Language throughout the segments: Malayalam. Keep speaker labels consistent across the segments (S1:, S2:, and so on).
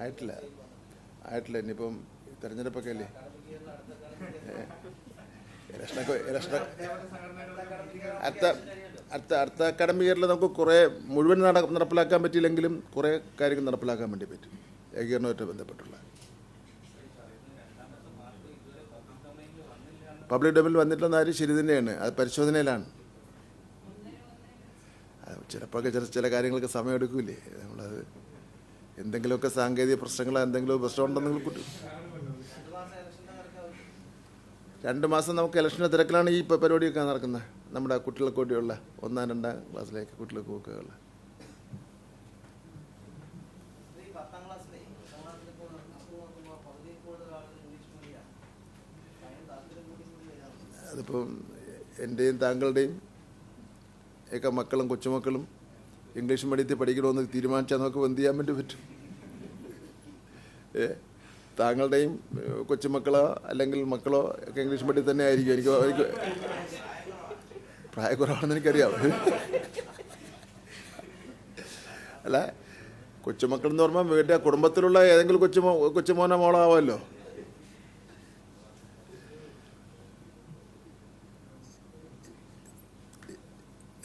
S1: ആയിട്ടില്ല ആയിട്ടില്ല ഇനിയിപ്പം തെരഞ്ഞെടുപ്പൊക്കെ അല്ലേ. ഇലക്ഷൻ അടുത്ത അടുത്ത അടുത്ത അക്കാഡമിക് ഇയറിൽ നമുക്ക് കുറേ മുഴുവൻ നടപ്പിലാക്കാൻ പറ്റിയില്ലെങ്കിലും കുറേ കാര്യങ്ങൾ നടപ്പിലാക്കാൻ വേണ്ടി പറ്റും ഏകീകരണവുമായിട്ട് ബന്ധപ്പെട്ടുള്ള. പബ്ലിക് ഡൊമൈനിൽ വന്നിട്ടുള്ള കാര്യം ശരി തന്നെയാണ്, അത് പരിശോധനയിലാണ്. ചിലപ്പോൾ ചില കാര്യങ്ങൾക്ക് സമയമെടുക്കില്ലേ, നമ്മളത് എന്തെങ്കിലുമൊക്കെ സാങ്കേതിക പ്രശ്നങ്ങളോ എന്തെങ്കിലും പ്രശ്നമുണ്ടെന്നെങ്കിൽ കിട്ടും. 2 മാസം നമുക്ക് ഇലക്ഷൻ്റെ തിരക്കിലാണ് ഈ പരിപാടിയൊക്കെ നടക്കുന്നത്. നമ്മുടെ കുട്ടികൾക്ക് വേണ്ടിയുള്ള 1-ാം 2-ാം ക്ലാസ്സിലേക്ക് കുട്ടികൾക്ക് പോക്കുകയുള്ള അതിപ്പം എൻ്റെയും താങ്കളുടെയും ഒക്കെ മക്കളും കൊച്ചുമക്കളും ഇംഗ്ലീഷ് മീഡിയത്തിൽ പഠിക്കണമെന്ന് തീരുമാനിച്ചാൽ നമുക്ക് എന്ത് ചെയ്യാൻ വേണ്ടി പറ്റും? താങ്കളുടെയും കൊച്ചുമക്കളോ അല്ലെങ്കിൽ മക്കളോ ഒക്കെ ഇംഗ്ലീഷ് മീഡിയത്തിൽ തന്നെ ആയിരിക്കും. എനിക്ക് പ്രായക്കുറവാണെന്ന് എനിക്കറിയാം. അല്ല, കൊച്ചുമക്കൾ എന്ന് പറയുമ്പോൾ വീട്ടിൽ കുടുംബത്തിലുള്ള ഏതെങ്കിലും കൊച്ചുമോനോ മോളോ ആവുമല്ലോ.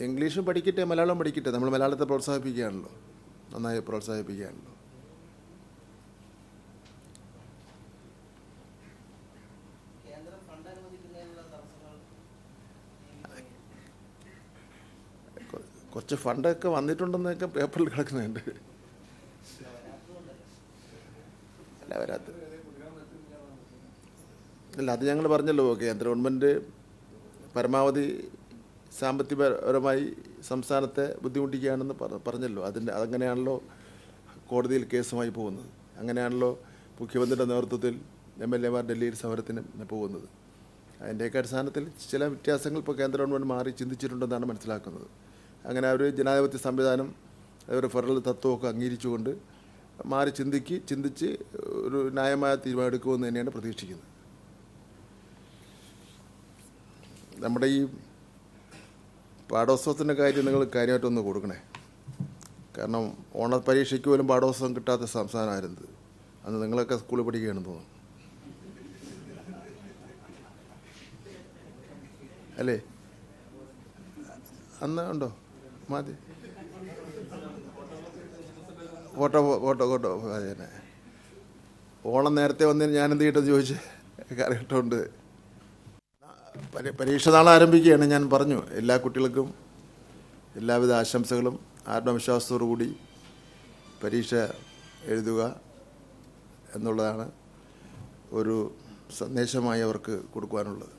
S1: ഇംഗ്ലീഷും പഠിക്കട്ടെ, മലയാളം പഠിക്കട്ടെ. നമ്മൾ മലയാളത്തെ പ്രോത്സാഹിപ്പിക്കുകയാണല്ലോ, നന്നായി പ്രോത്സാഹിപ്പിക്കുകയാണല്ലോ. കുറച്ച് ഫണ്ടൊക്കെ വന്നിട്ടുണ്ടെന്നൊക്കെ പേപ്പറിൽ കിടക്കുന്നുണ്ട്. അല്ല, വരാത്ത അല്ല, അത് ഞങ്ങൾ പറഞ്ഞല്ലോ. കേന്ദ്ര ഗവൺമെൻറ് പരമാവധി സാമ്പത്തികപരമായി സംസ്ഥാനത്തെ ബുദ്ധിമുട്ടിക്കുകയാണെന്ന് പറഞ്ഞല്ലോ. അതങ്ങനെയാണല്ലോ കോടതിയിൽ കേസുമായി പോകുന്നത്. അങ്ങനെയാണല്ലോ മുഖ്യമന്ത്രിയുടെ നേതൃത്വത്തിൽ MLA-മാർ ഡൽഹിയിൽ സമരത്തിന് പോകുന്നത്. അതിൻ്റെയൊക്കെ അടിസ്ഥാനത്തിൽ ചില വ്യത്യാസങ്ങൾ ഇപ്പോൾ കേന്ദ്ര ഗവൺമെൻറ് മാറി ചിന്തിച്ചിട്ടുണ്ടെന്നാണ് മനസ്സിലാക്കുന്നത്. അങ്ങനെ ഒരു ജനാധിപത്യ സംവിധാനം, ഒരു ഫെഡറൽ തത്വമൊക്കെ അംഗീകരിച്ചുകൊണ്ട് മാറി ചിന്തിച്ച് ഒരു ന്യായമായ തീരുമാനം എടുക്കുമെന്ന് തന്നെയാണ് പ്രതീക്ഷിക്കുന്നത്. നമ്മുടെ ഈ പാഠോത്സവത്തിൻ്റെ കാര്യം നിങ്ങൾ കാര്യമായിട്ടൊന്ന് കൊടുക്കണേ. കാരണം ഓണപരീക്ഷയ്ക്ക് പോലും പാഠോത്സവം കിട്ടാത്ത സംസ്ഥാനമായിരുന്നത്. അന്ന് നിങ്ങളൊക്കെ സ്കൂളിൽ പഠിക്കുകയാണെന്ന് തോന്നുന്നു, അല്ലേ? അന്ന് ഉണ്ടോ? മതി, ഫോട്ടോ അതെ തന്നെ. ഓണം നേരത്തെ വന്നതിന് ഞാനെന്ത് കിട്ടുമെന്ന് ചോദിച്ച് കാലഘട്ടമുണ്ട്. പരീക്ഷ നാളെ ആരംഭിക്കുകയാണ്. ഞാൻ പറഞ്ഞു, എല്ലാ കുട്ടികൾക്കും എല്ലാവിധ ആശംസകളും. ആത്മവിശ്വാസത്തോടു കൂടി പരീക്ഷ എഴുതുക എന്നുള്ളതാണ് ഒരു സന്ദേശമായി അവർക്ക് കൊടുക്കുവാനുള്ളത്.